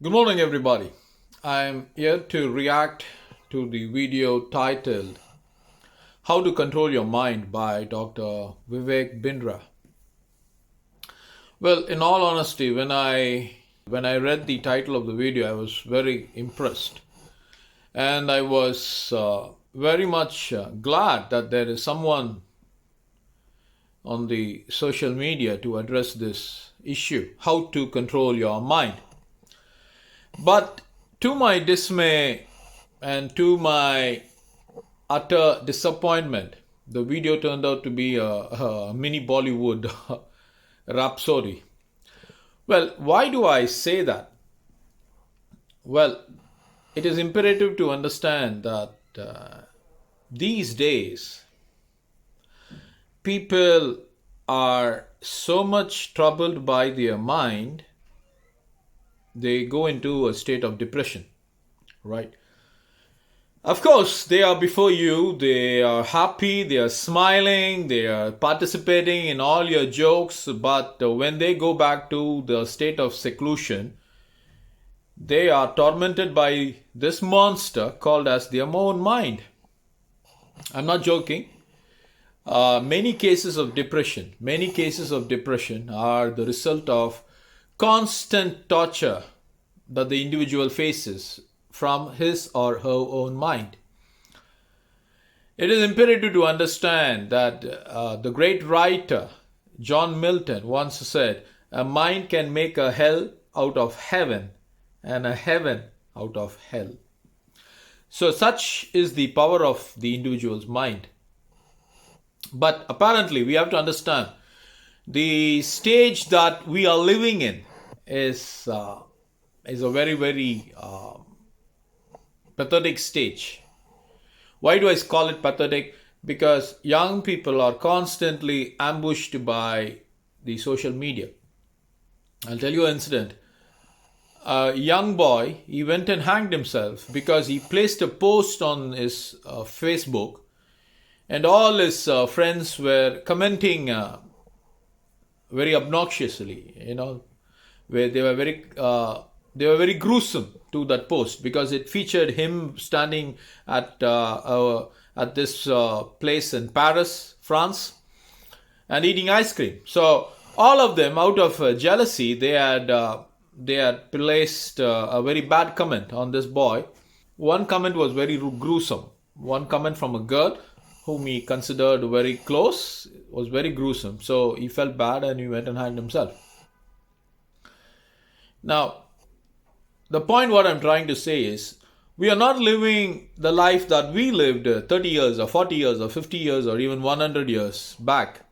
Good morning, everybody. I'm here to react to the video titled How to Control Your Mind by Dr. Vivek Bindra. Well, in all honesty, when I read the title of the video, I was very impressed. And I was very much glad that there is someone on the social media to address this issue, how to control your mind. But to my dismay and to my utter disappointment, the video turned out to be a mini Bollywood rhapsody. Well, why do I say that? Well, it is imperative to understand that these days people are so much troubled by their mind, they go into a state of depression, right? Of course, they are before you, they are happy, they are smiling, they are participating in all your jokes, but when they go back to the state of seclusion, they are tormented by this monster called as their own mind. I'm not joking. Many cases of depression are the result of constant torture that the individual faces from his or her own mind. It is imperative to understand that the great writer John Milton once said, "A mind can make a hell out of heaven and a heaven out of hell." So such is the power of the individual's mind. But apparently we have to understand the stage that we are living in is a very, very pathetic stage. Why do I call it pathetic? Because young people are constantly ambushed by the social media. I'll tell you an incident. A young boy, he went and hanged himself because he placed a post on his Facebook, and all his friends were commenting very obnoxiously, where they were very gruesome to that post because it featured him standing at this place in Paris, France, and eating ice cream. So all of them, out of jealousy, they had placed a very bad comment on this boy. One comment was very gruesome. One comment from a girl whom he considered very close was very gruesome. So he felt bad and he went and hanged himself. Now, the point what I'm trying to say is, we are not living the life that we lived 30 years or 40 years or 50 years or even 100 years back.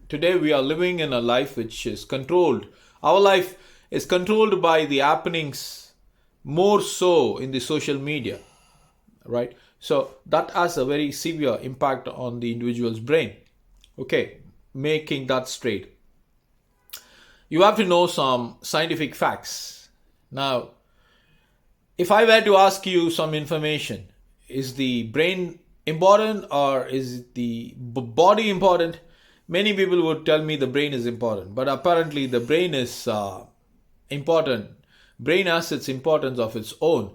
Today we are living in a life which is controlled. Our life is controlled by the happenings more so in the social media, right? So that has a very severe impact on the individual's brain. Okay, making that straight. You have to know some scientific facts. Now, if I were to ask you some information, is the brain important or is the body important? Many people would tell me the brain is important, but apparently the brain is important. Brain has its importance of its own.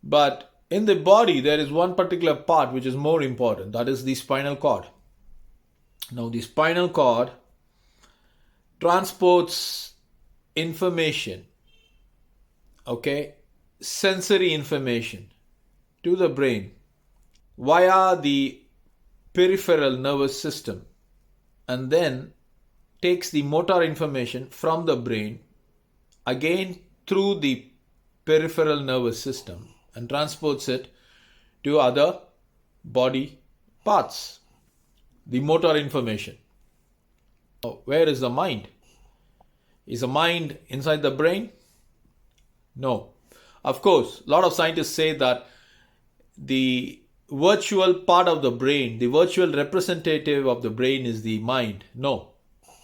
But in the body, there is one particular part which is more important. That is the spinal cord. Now, the spinal cord transports information, sensory information to the brain via the peripheral nervous system, and then takes the motor information from the brain again through the peripheral nervous system and transports it to other body parts. The motor information. Where is the mind? Is the mind inside the brain? No. Of course, a lot of scientists say that the virtual part of the brain, the virtual representative of the brain is the mind. No.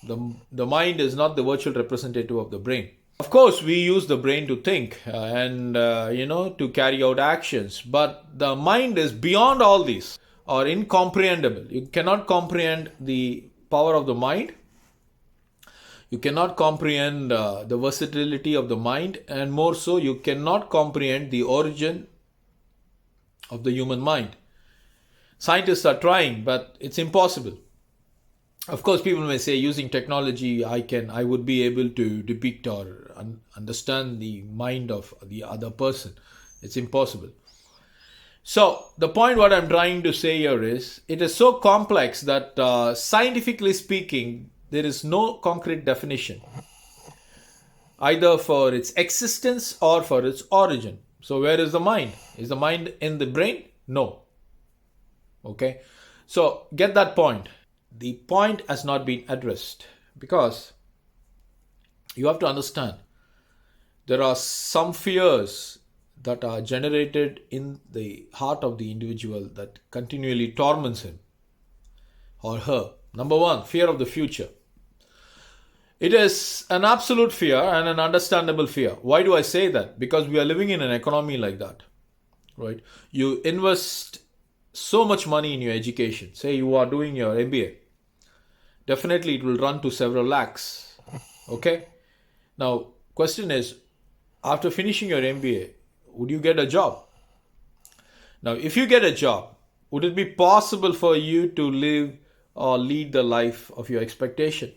The mind is not the virtual representative of the brain. Of course, we use the brain to think and to carry out actions, but the mind is beyond all these or incomprehensible. You cannot comprehend the power of the mind. You cannot comprehend the versatility of the mind, and more so, you cannot comprehend the origin of the human mind. Scientists are trying, but it's impossible. Of course, people may say using technology, I would be able to depict or understand the mind of the other person. It's impossible. So the point what I'm trying to say here is, it is so complex that scientifically speaking, there is no concrete definition, either for its existence or for its origin. So where is the mind? Is the mind in the brain? No. Okay. So get that point. The point has not been addressed because you have to understand there are some fears that are generated in the heart of the individual that continually torments him or her. Number one, fear of the future. It is an absolute fear and an understandable fear. Why do I say that? Because we are living in an economy like that, right? You invest so much money in your education. Say you are doing your MBA. Definitely it will run to several lakhs. Okay? Now, question is, after finishing your MBA, would you get a job? Now, if you get a job, would it be possible for you to live or lead the life of your expectation?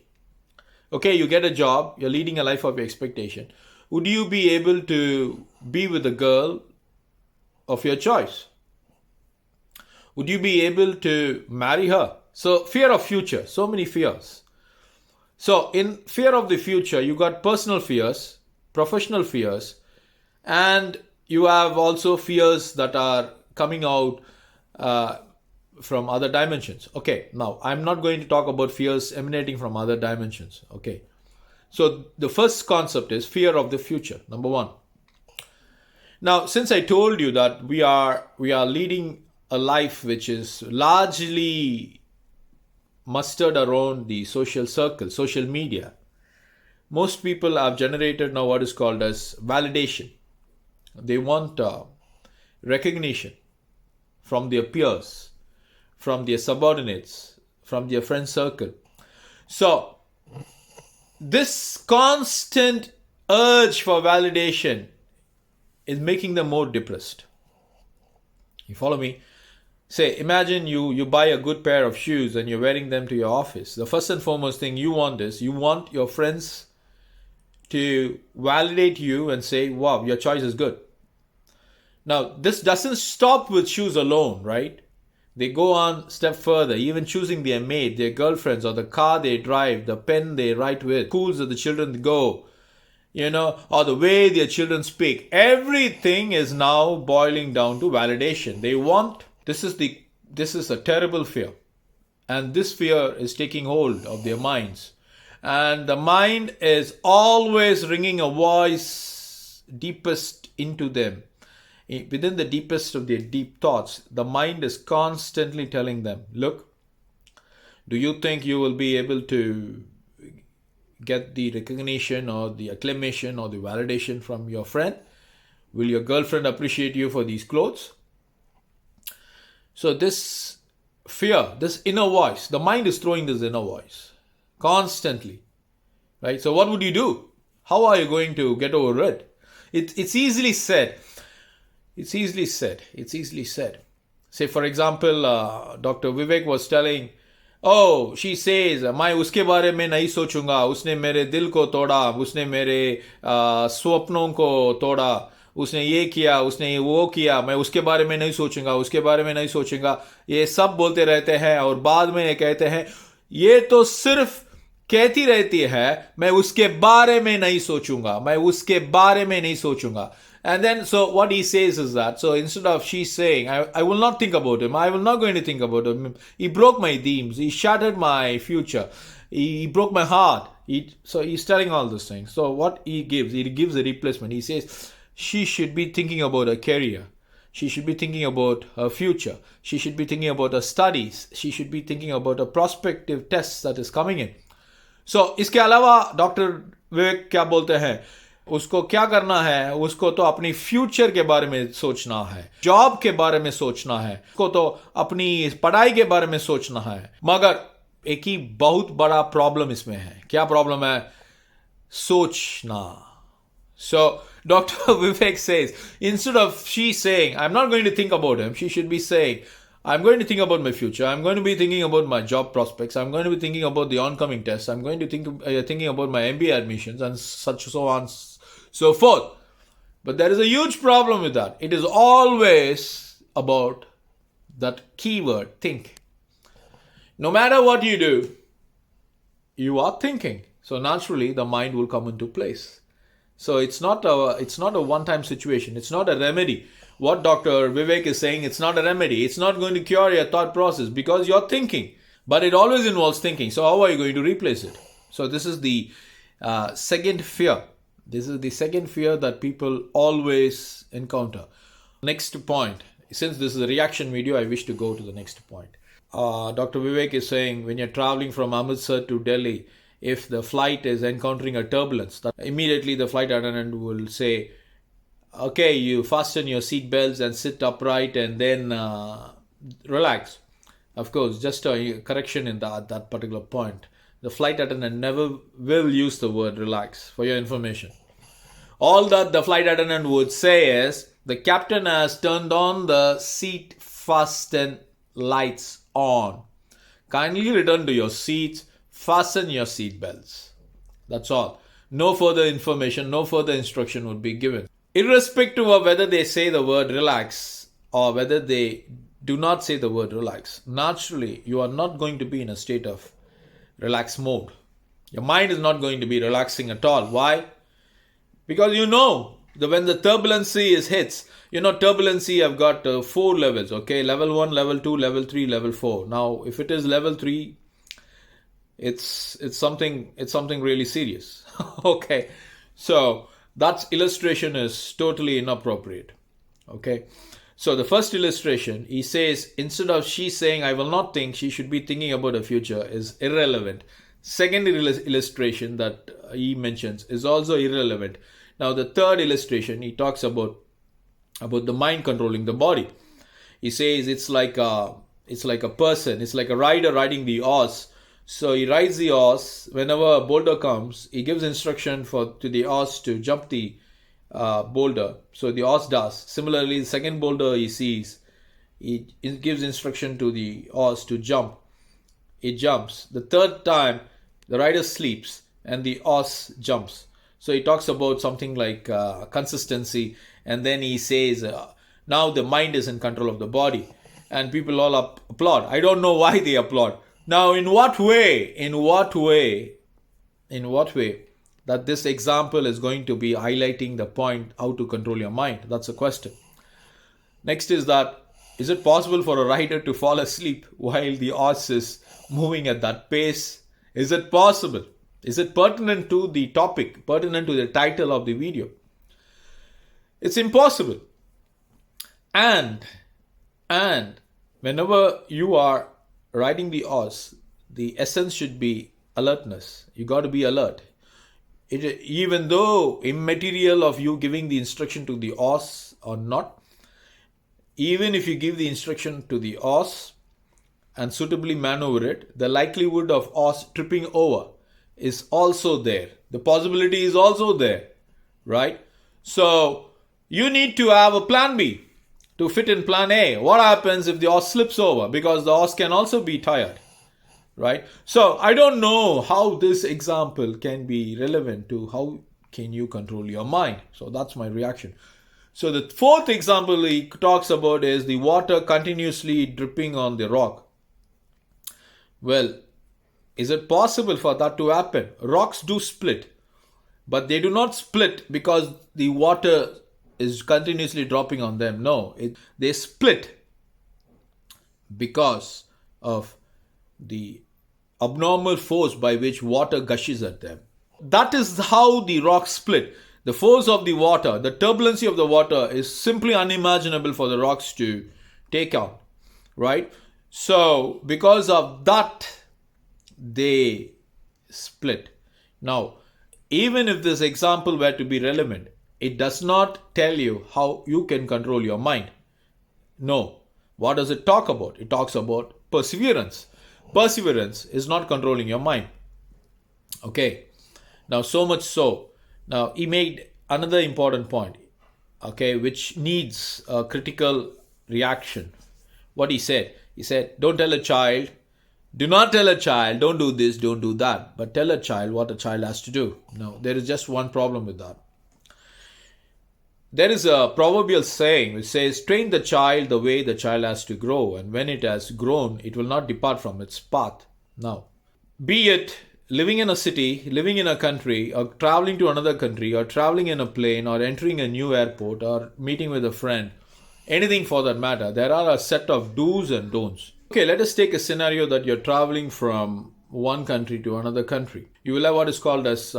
Okay, you get a job, you're leading a life of your expectation. Would you be able to be with a girl of your choice? Would you be able to marry her? So, fear of future, so many fears. So, in fear of the future, you got personal fears, professional fears, and you have also fears that are coming out from other dimensions. Okay, now I'm not going to talk about fears emanating from other dimensions. Okay, so the first concept is fear of the future, number one. Now, since I told you that we are leading a life which is largely mustered around the social circle, social media, most people have generated now what is called as validation. They want recognition from their peers, from their subordinates, from their friend circle. So, this constant urge for validation is making them more depressed. You follow me? Say, imagine you buy a good pair of shoes and you're wearing them to your office. The first and foremost thing you want is, you want your friends to validate you and say, wow, your choice is good. Now, this doesn't stop with shoes alone, right? They go on step further, even choosing their mate, their girlfriends, or the car they drive, the pen they write with, schools that the children go, or the way their children speak. Everything is now boiling down to validation. They want, this is a terrible fear. And this fear is taking hold of their minds. And the mind is always ringing a voice deepest into them. Within the deepest of their deep thoughts, the mind is constantly telling them, look, do you think you will be able to get the recognition or the acclamation or the validation from your friend? Will your girlfriend appreciate you for these clothes? So this fear, this inner voice, the mind is throwing this inner voice constantly, right? So what would you do? How are you going to get over it? It's easily said. It's easily said. Say, for example, Dr. Vivek was telling, oh, she says, मैं उसके बारे में नहीं सोचूंगा, उसने मेरे दिल को तोड़ा, उसने मेरे स्वप्नों को तोड़ा, उसने ये किया, उसने वो किया, मैं उसके बारे में नहीं सोचूंगा, ये सब बोलते रहते हैं और बाद में ये कहते हैं, ये तो सिर्फ कहती रहती है, मैं उसके बारे में नहीं सोचूंगा. And then, so what he says is that, so instead of she saying, I will not think about him, I will not going to think about him, he broke my dreams, he shattered my future, he broke my heart. So he's telling all those things. So what he gives a replacement. He says, she should be thinking about her career. She should be thinking about her future. She should be thinking about her studies. She should be thinking about a prospective test that is coming in. So, इसके अलावा doctor विवेक क्या बोलते हैं, उसको क्या करना है, उसको तो अपनी फ्यूचर के बारे में सोचना है, जॉब के बारे में सोचना है, उसको तो अपनी पढ़ाई के बारे में सोचना है. मगर एक ही बहुत बड़ा प्रॉब्लम इसमें है. क्या प्रॉब्लम है? sochna. So Dr. Vivek says, instead of she saying, I'm not going to think about him, she should be saying, I'm going to think about my future. I'm going to be thinking about my job prospects. I'm going to be thinking about the oncoming tests. I'm going to thinking about my MBA admissions and such so on, so forth. But there is a huge problem with that. It is always about that keyword, think. No matter what you do, you are thinking. So naturally, the mind will come into place. So it's not a one-time situation. It's not a remedy. What Dr. Vivek is saying, it's not a remedy. It's not going to cure your thought process because you're thinking. But it always involves thinking. So how are you going to replace it? So this is the second fear. This is the second fear that people always encounter. Next point. Since this is a reaction video, I wish to go to the next point. Dr. Vivek is saying when you're traveling from Amritsar to Delhi, if the flight is encountering a turbulence, that immediately the flight attendant will say, okay, you fasten your seat belts and sit upright and then relax. Of course, just a correction in that particular point. The flight attendant never will use the word relax, for your information. All that the flight attendant would say is, the captain has turned on the seat fasten lights on. Kindly return to your seats. Fasten your seat belts. That's all. No further information, no further instruction would be given. Irrespective of whether they say the word relax or whether they do not say the word relax, naturally you are not going to be in a state of relaxed mode. Your mind is not going to be relaxing at all. Why? Because when the turbulency hits, turbulency have got 4 levels, okay? Level 1, level 2, level 3, level 4. Now, if it is level 3, it's something really serious. Okay, so that illustration is totally inappropriate. Okay, so the first illustration, he says instead of she saying I will not think, she should be thinking about her future, is irrelevant. Second illustration that he mentions is also irrelevant. Now the third illustration, he talks about the mind controlling the body. He says it's like a person, it's like a rider riding the horse. So he rides the horse. Whenever a boulder comes, he gives instruction to the horse to jump the boulder. So the horse does. Similarly, the second boulder he sees, he gives instruction to the horse to jump. It jumps. The third time, the rider sleeps and the horse jumps. So he talks about something like consistency, and then he says, now the mind is in control of the body. And people all applaud. I don't know why they applaud. Now, in what way that this example is going to be highlighting the point how to control your mind? That's a question. Next is it possible for a rider to fall asleep while the horse is moving at that pace? Is it possible? Is it pertinent to the topic, pertinent to the title of the video? It's impossible. And whenever you are riding the horse, the essence should be alertness. You got to be alert. Even though immaterial of you giving the instruction to the horse or not, even if you give the instruction to the horse and suitably maneuver it, the likelihood of horse tripping over is also there. The possibility is also there, right? So you need to have a plan B to fit in plan A. What happens if the horse slips over? Because the horse can also be tired, right? So I don't know how this example can be relevant to how can you control your mind. So that's my reaction. So the fourth example he talks about is the water continuously dripping on the rock. Well, is it possible for that to happen? Rocks do split, but they do not split because the water is continuously dropping on them. No, they split because of the abnormal force by which water gushes at them. That is how the rocks split. The force of the water, the turbulency of the water is simply unimaginable for the rocks to take on, right? So because of that, they split. Now, even if this example were to be relevant, it does not tell you how you can control your mind. No. What does it talk about? It talks about perseverance. Perseverance is not controlling your mind. Okay. Now, so much so. Now, he made another important point, okay, which needs a critical reaction. What he said? He said, don't tell a child, do not tell a child, don't do this, don't do that, but tell a child what a child has to do. No, there is just one problem with that. There is a proverbial saying which says, train the child the way the child has to grow, and when it has grown, it will not depart from its path. Now, be it living in a city, living in a country, or traveling to another country, or traveling in a plane, or entering a new airport, or meeting with a friend, anything for that matter, there are a set of do's and don'ts. Okay, let us take a scenario that you're traveling from one country to another country. You will have what is called as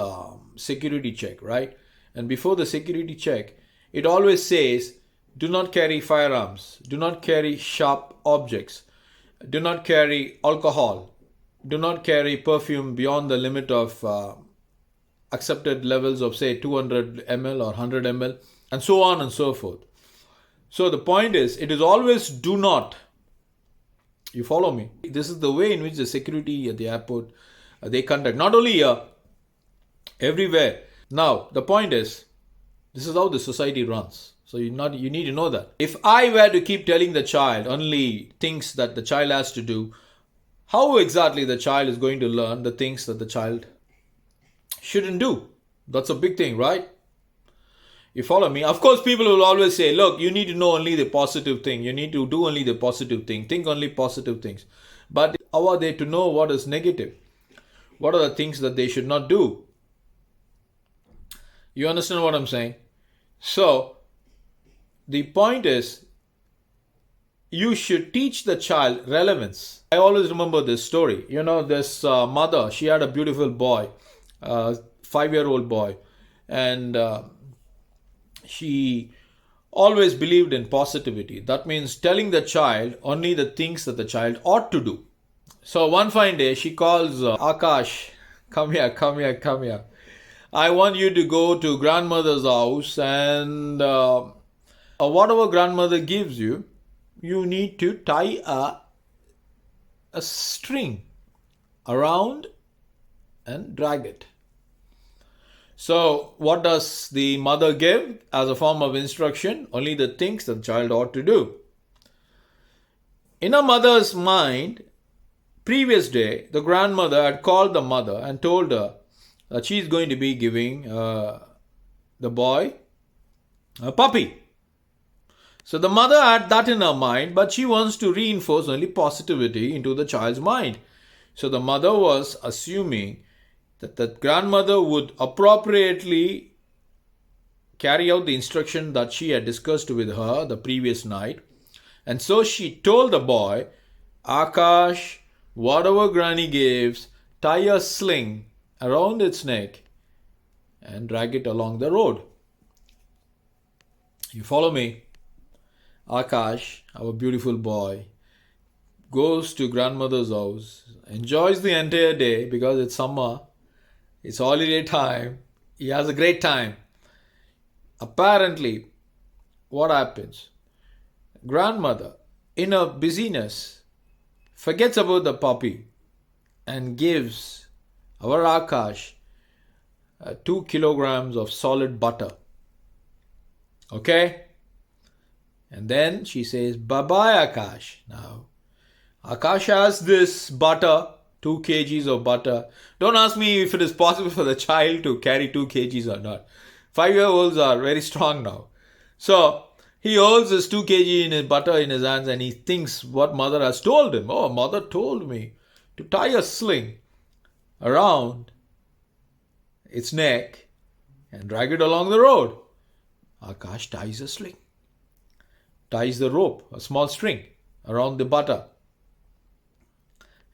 security check, right? And before the security check, it always says, do not carry firearms, do not carry sharp objects, do not carry alcohol, do not carry perfume beyond the limit of accepted levels of, say, 200 ml or 100 ml, and so on and so forth. So the point is, it is always do not. You follow me? This is the way in which the security at the airport they conduct. Not only here, everywhere. Now, the point is, this is how the society runs. So you need to know that. If I were to keep telling the child only things that the child has to do, how exactly the child is going to learn the things that the child shouldn't do? That's a big thing, right? You follow me? Of course, people will always say, look, you need to know only the positive thing. You need to do only the positive thing. Think only positive things. But how are they to know what is negative? What are the things that they should not do? You understand what I'm saying? So, the point is, you should teach the child relevance. I always remember this story. This mother, she had a beautiful boy, 5-year-old boy. And she always believed in positivity. That means telling the child only the things that the child ought to do. So one fine day, she calls Akash, come here, come here, come here. I want you to go to grandmother's house, and whatever grandmother gives you, you need to tie a string around and drag it. So what does the mother give as a form of instruction? Only the things that the child ought to do. In a mother's mind, previous day, the grandmother had called the mother and told her that she is going to be giving the boy a puppy. So the mother had that in her mind, but she wants to reinforce only positivity into the child's mind. So the mother was assuming that the grandmother would appropriately carry out the instruction that she had discussed with her the previous night. And so she told the boy, Akash, whatever granny gives, tie a sling around its neck and drag it along the road. You follow me? Akash, our beautiful boy, goes to grandmother's house, enjoys the entire day because it's summer, it's holiday time, he has a great time. Apparently, what happens? Grandmother, in her busyness, forgets about the puppy and gives our Akash 2 kilograms of solid butter. Okay? And then she says, bye-bye Akash. Now, Akash has this butter, 2 kgs of butter. Don't ask me if it is possible for the child to carry 2 kgs or not. 5-year-olds are very strong now. So, he holds his 2 kg in his butter in his hands and he thinks what mother has told him. Oh, mother told me to tie a sling around its neck and drag it along the road. Akash ties a sling. Ties the rope, a small string, around the butter.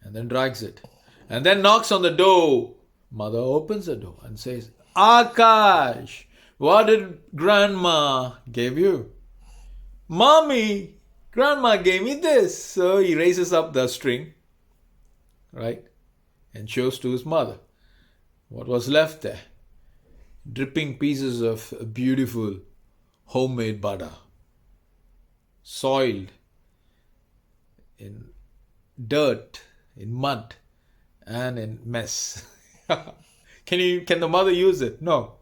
And then drags it. And then knocks on the door. Mother opens the door and says, Akash, what did grandma give you? Mommy, grandma gave me this. So he raises up the string, right? And shows to his mother what was left there. Dripping pieces of beautiful homemade butter. Soiled in dirt, in mud, and in mess. Can the mother use it? No.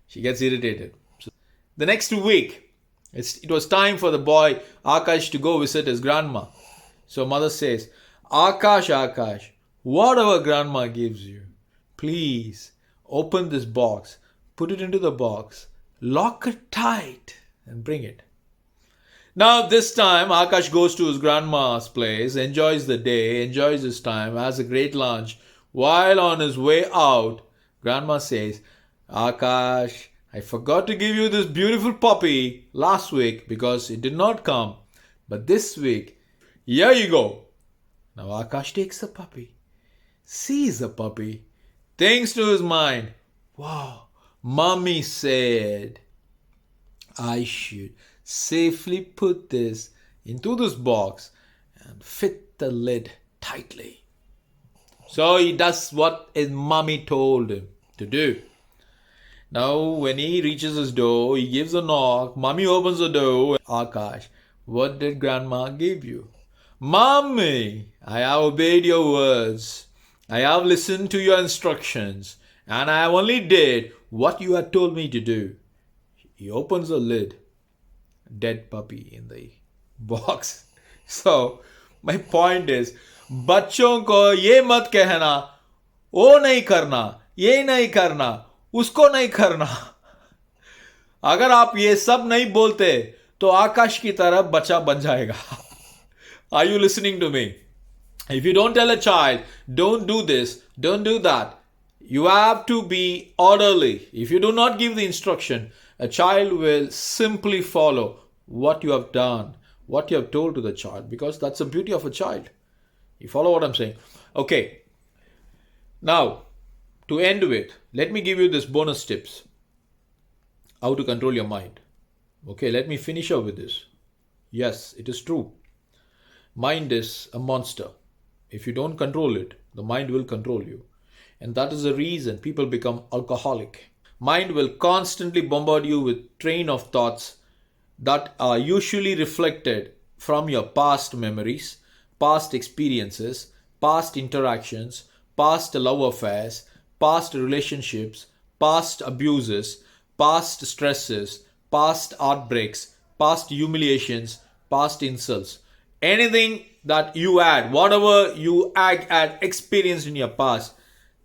She gets irritated. So the next week, it was time for the boy Akash to go visit his grandma. So mother says, Akash, whatever grandma gives you, please open this box, put it into the box, lock it tight, and bring it. Now, this time, Akash goes to his grandma's place, enjoys the day, enjoys his time, has a great lunch. While on his way out, grandma says, Akash, I forgot to give you this beautiful puppy last week because it did not come. But this week, here you go. Now, Akash takes the puppy, sees the puppy, thinks to his mind, wow, mommy said I should safely put this into this box and fit the lid tightly. So he does what his mommy told him to do. Now when he reaches his door, he gives a knock, mommy opens the door. Akash, what did grandma give you? Mommy, I have obeyed your words. I have listened to your instructions and I only did what you had told me to do. He opens the lid. Dead puppy in the box. So, my point is, बच्चों को ये मत कहना, वो नहीं करना, ये नहीं करना, उसको नहीं करना. अगर आप ये सब नहीं बोलते, तो आकाश की तरह बच्चा बन जाएगा. Are you listening to me? If you don't tell a child, don't do this, don't do that, you have to be orderly. If you do not give the instruction, a child will simply follow what you have done, what you have told to the child, because that's the beauty of a child. You follow what I'm saying? Okay. Now, to end with, let me give you this bonus tips. How to control your mind. Okay, let me finish up with this. Yes, it is true. Mind is a monster. If you don't control it, the mind will control you. And that is the reason people become alcoholic. Mind will constantly bombard you with train of thoughts that are usually reflected from your past memories, past experiences, past interactions, past love affairs, past relationships, past abuses, past stresses, past heartbreaks, past humiliations, past insults. Anything that you had, whatever you had experienced in your past,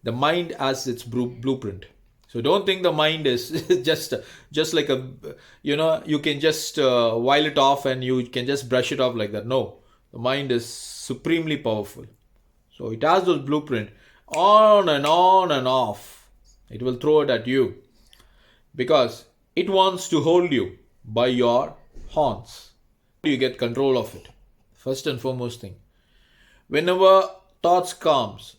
the mind has its blueprint. So don't think the mind is just like a, you can just while it off and you can just brush it off like that. No, the mind is supremely powerful. So it has those blueprint on and on and off. It will throw it at you because it wants to hold you by your horns. You get control of it. First and foremost thing. Whenever thoughts comes,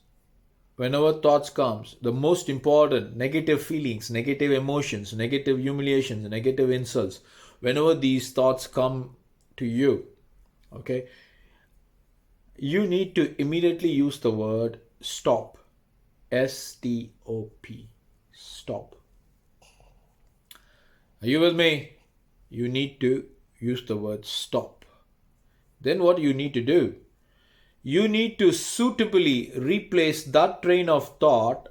the most important negative feelings, negative emotions, negative humiliations, negative insults, whenever these thoughts come to you, okay, you need to immediately use the word stop. S-T-O-P. Stop. Are you with me? You need to use the word stop. Then what you need to do? You need to suitably replace that train of thought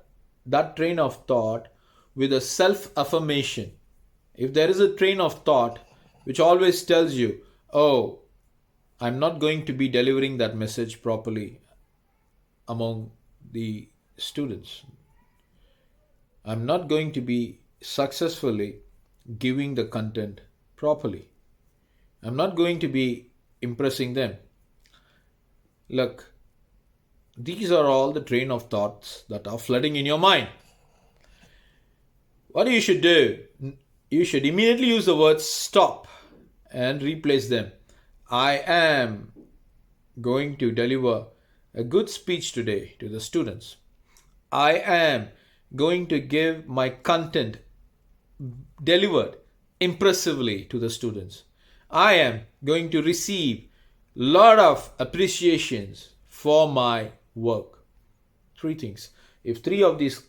with a self-affirmation. If there is a train of thought which always tells you, oh, I'm not going to be delivering that message properly among the students. I'm not going to be successfully giving the content properly. I'm not going to be impressing them. Look, these are all the train of thoughts that are flooding in your mind. What you should do? You should immediately use the word stop and replace them. I am going to deliver a good speech today to the students. I am going to give my content delivered impressively to the students. I am going to receive a lot of appreciations for my work. Three things. If three of these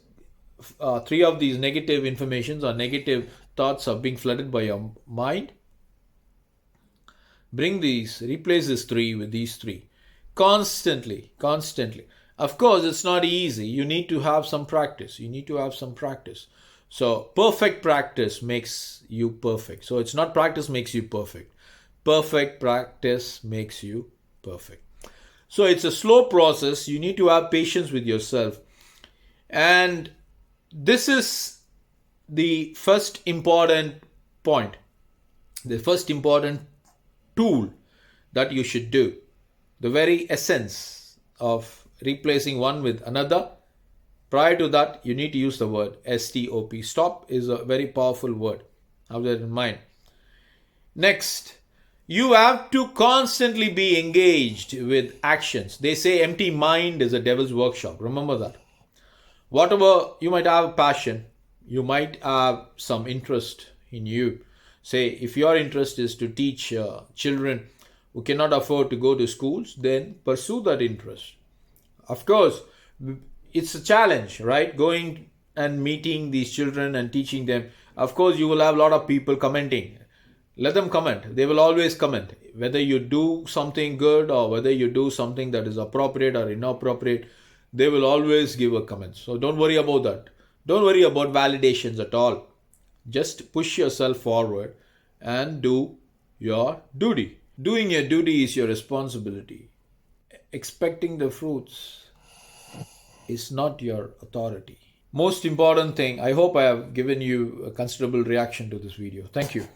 negative informations or negative thoughts are being flooded by your mind, replace this three with these three. Constantly. Of course, it's not easy. You need to have some practice. You need to have some practice. So, perfect practice makes you perfect. So, it's not practice makes you perfect. Perfect practice makes you perfect. So, it's a slow process. You need to have patience with yourself. And this is the first important point, the first important tool that you should do. The very essence of replacing one with another. Prior to that, you need to use the word stop. Stop is a very powerful word. Have that in mind. Next, you have to constantly be engaged with actions. They say empty mind is a devil's workshop. Remember that. Whatever you might have a passion, you might have some interest in you. Say, if your interest is to teach children who cannot afford to go to schools, then pursue that interest. Of course, it's a challenge, right? Going and meeting these children and teaching them. Of course, you will have a lot of people commenting. Let them comment. They will always comment. Whether you do something good or whether you do something that is appropriate or inappropriate, they will always give a comment. So don't worry about that. Don't worry about validations at all. Just push yourself forward and do your duty. Doing your duty is your responsibility. Expecting the fruits is not your authority. Most important thing, I hope I have given you a considerable reaction to this video. Thank you.